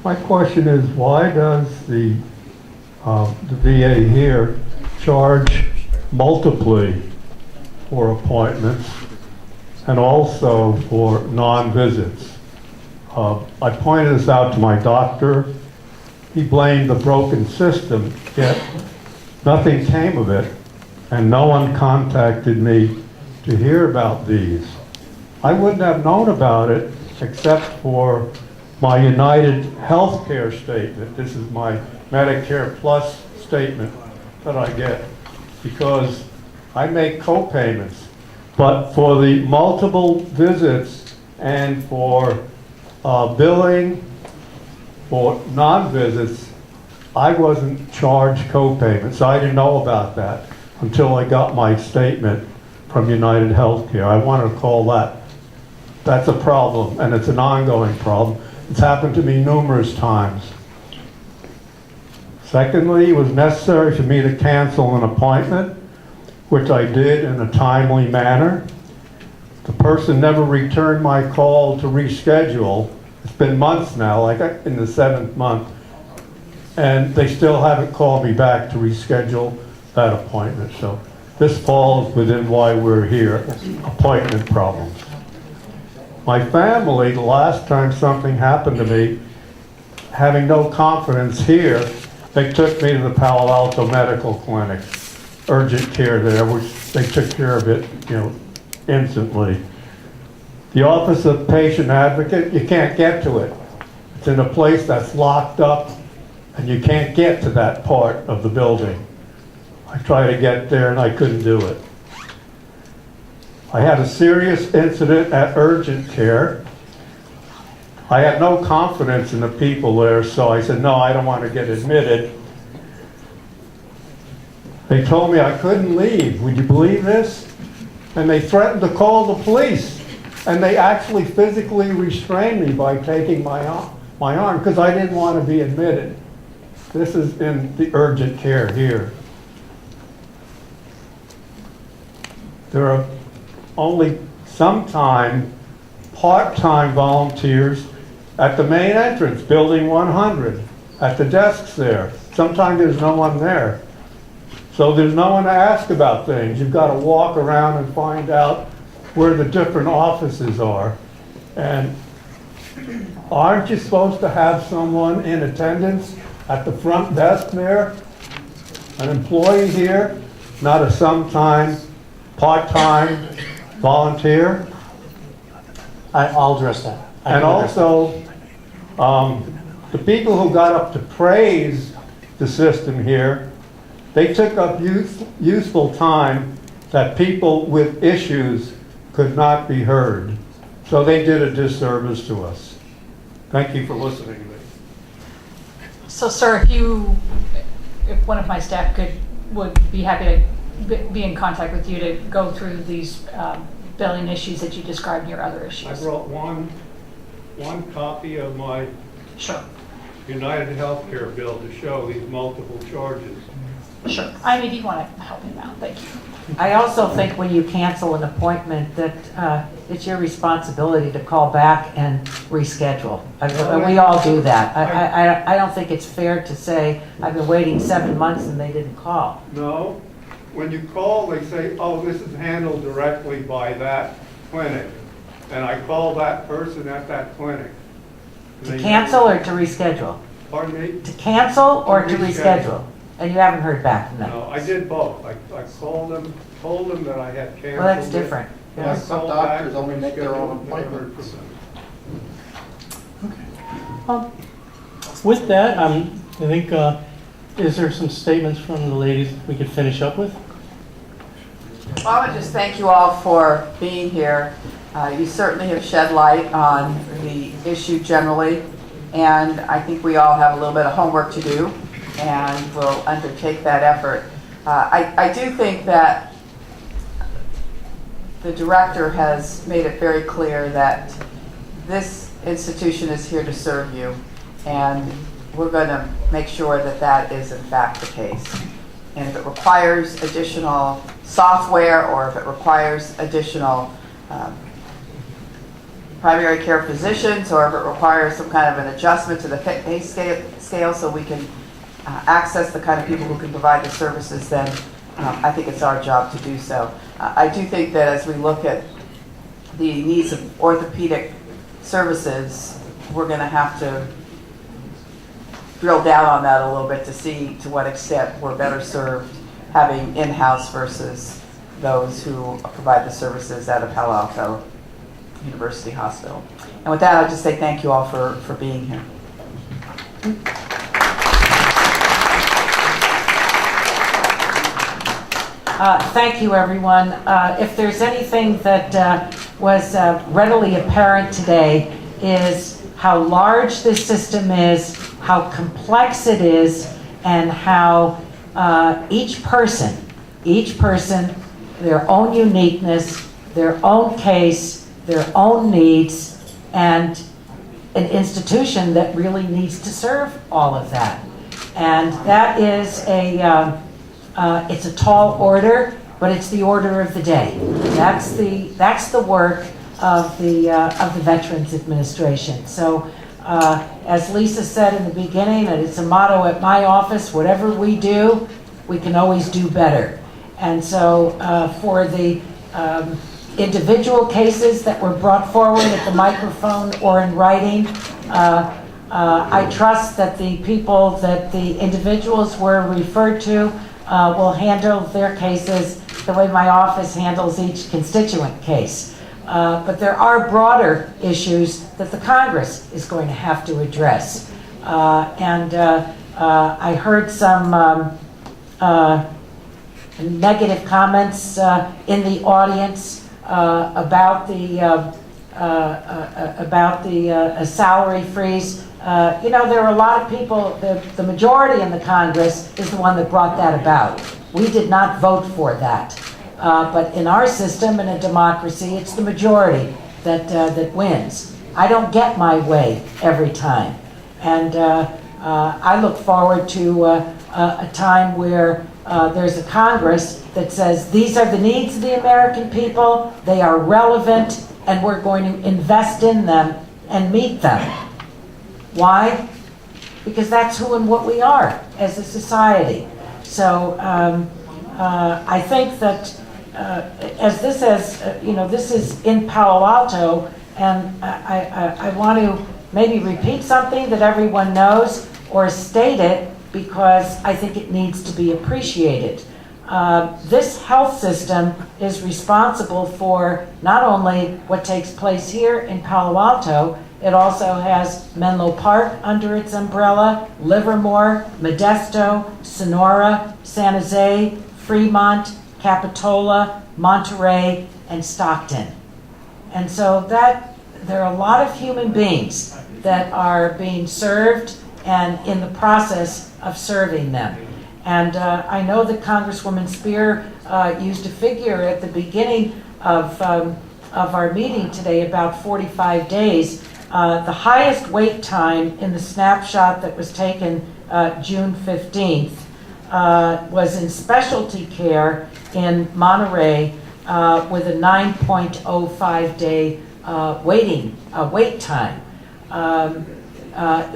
My question is, why does the VA here charge multiply for appointments and also for non-visits? I pointed this out to my doctor. He blamed the broken system, yet nothing came of it, and no one contacted me to hear about these. I wouldn't have known about it except for my United Healthcare statement. This is my Medicare Plus statement that I get because I make co-payments. But for the multiple visits and for billing for non-visits, I wasn't charged co-payments. I didn't know about that until I got my statement from United Healthcare. I want to call that's a problem, and it's an ongoing problem. It's happened to me numerous times. Secondly, it was necessary for me to cancel an appointment, which I did in a timely manner. The person never returned my call to reschedule. It's been months now, like in the 7th month, and they still haven't called me back to reschedule that appointment. So this falls within why we're here, appointment problems. My family, the last time something happened to me, having no confidence here, they took me to the Palo Alto Medical Clinic, urgent care there, which they took care of it, instantly. The Office of Patient Advocate, you can't get to it. It's in a place that's locked up, and you can't get to that part of the building. I tried to get there, and I couldn't do it. I had a serious incident at urgent care. I had no confidence in the people there, so I said, no, I don't want to get admitted. They told me I couldn't leave. Would you believe this? And they threatened to call the police. And they actually physically restrained me by taking my arm because I didn't want to be admitted. This is in the urgent care here. There are only sometime part-time volunteers at the main entrance, building 100, at the desks there. Sometimes there's no one there. So there's no one to ask about things. You've got to walk around and find out where the different offices are. And aren't you supposed to have someone in attendance at the front desk there? An employee here, not a sometime, part-time volunteer? I'll address that. And also, the people who got up to praise the system here, they took up useful time that people with issues could not be heard. So they did a disservice to us. Thank you for listening to me. So, sir, if one of my staff would be happy to be in contact with you to go through these billing issues that you described in your other issues. I brought one copy of my Sure. United Healthcare bill to show these multiple charges. Sure. I mean, if you want to help him out, thank you. I also think when you cancel an appointment that it's your responsibility to call back and reschedule. We all do that. I don't think it's fair to say, I've been waiting 7 months and they didn't call. No. When you call, they say, oh, this is handled directly by that clinic. And I call that person at that clinic. To cancel or to reschedule? Pardon me? To cancel or to reschedule. reschedule? And you haven't heard back from them? No, I did both. I called them, told them that I had canceled. Well, that's different. And I Some called doctors back, only make their own never heard appointments. from them. With that, I think, is there some statements from the ladies we could finish up with? Well, I would just thank you all for being here. You certainly have shed light on the issue generally, and I think we all have a little bit of homework to do, and we'll undertake that effort. I do think that the director has made it very clear that this institution is here to serve you, and we're going to make sure that that is in fact the case. And if it requires additional software or if it requires additional primary care physicians, or if it requires some kind of an adjustment to the pay scale so we can access the kind of people who can provide the services, then I think it's our job to do so. I do think that as we look at the needs of orthopedic services, we're going to have to drill down on that a little bit to see to what extent we're better served having in-house versus those who provide the services at a Palo Alto University Hospital. And with that, I'll just say thank you all for being here. Thank you, everyone. If there's anything that was readily apparent today is how large this system is, how complex it is, and how each person, their own uniqueness, their own case, their own needs, and an institution that really needs to serve all of that. And that is it's a tall order, but it's the order of the day. That's the work of the Veterans Administration. So, as Lisa said in the beginning, and it's a motto at my office: whatever we do, we can always do better. And so, for the individual cases that were brought forward at the microphone or in writing, I trust that the people that the individuals were referred to will handle their cases the way my office handles each constituent case. But there are broader issues that the Congress is going to have to address. I heard some negative comments in the audience about the salary freeze. There are a lot of people, the majority in the Congress is the one that brought that about. We did not vote for that. But in our system, in a democracy, it's the majority that wins. I don't get my way every time. And I look forward to a time where there's a Congress that says these are the needs of the American people, they are relevant, and we're going to invest in them and meet them. Why? Because that's who and what we are as a society. So I think that this is in Palo Alto, and I want to maybe repeat something that everyone knows or state it because I think it needs to be appreciated. This health system is responsible for not only what takes place here in Palo Alto, it also has Menlo Park under its umbrella, Livermore, Modesto, Sonora, San Jose, Fremont, Capitola, Monterey, and Stockton. And so there are a lot of human beings that are being served and in the process of serving them. And I know that Congresswoman Speier used a figure at the beginning of our meeting today, about 45 days. The highest wait time in the snapshot that was taken June 15th was in specialty care in Monterey with a 9.05 day wait time.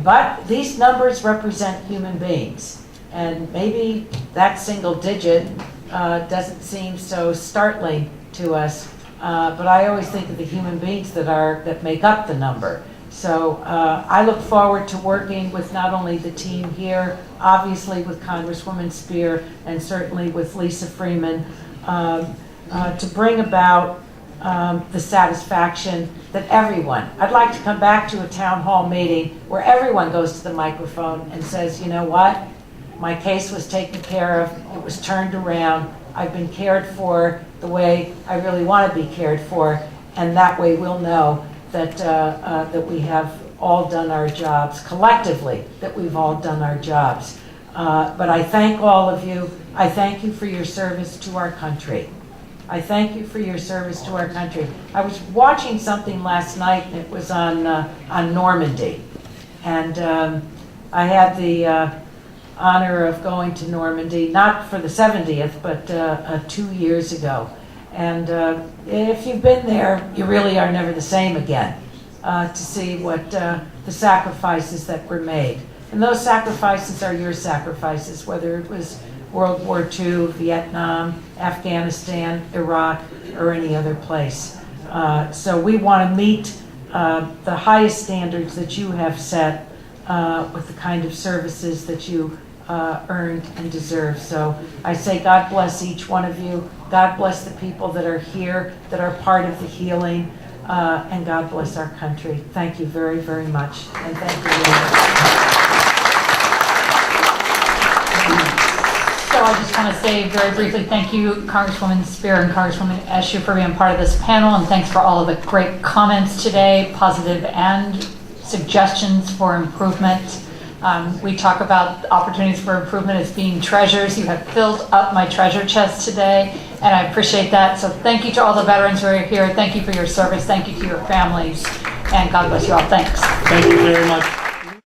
But these numbers represent human beings. And maybe that single digit doesn't seem so startling to us, but I always think of the human beings that make up the number. So I look forward to working with not only the team here, obviously with Congresswoman Speier, and certainly with Lisa Freeman, to bring about the satisfaction that everyone, I'd like to come back to a town hall meeting where everyone goes to the microphone and says, you know what? My case was taken care of, it was turned around, I've been cared for the way I really want to be cared for, and that way we'll know that we have all done our jobs, collectively, that we've all done our jobs. But I thank all of you. I thank you for your service to our country. I thank you for your service to our country. I was watching something last night, and it was on Normandy. And I had the honor of going to Normandy, not for the 70th, but 2 years ago. And if you've been there, you really are never the same again. to see what the sacrifices that were made. And those sacrifices are your sacrifices, whether it was World War II, Vietnam, Afghanistan, Iraq, or any other place. So we want to meet the highest standards that you have set with the kind of services that you earned and deserve. So I say God bless each one of you. God bless the people that are here, that are part of the healing, and God bless our country. Thank you very, very much. And thank you. So I just want to say very briefly, thank you, Congresswoman Speier and Congresswoman Eshoo, for being part of this panel, and thanks for all of the great comments today, positive and suggestions for improvement. We talk about opportunities for improvement as being treasures. You have filled up my treasure chest today, and I appreciate that. So thank you to all the veterans who are here. Thank you for your service. Thank you to your families, and God bless you all. Thanks. Thank you very much.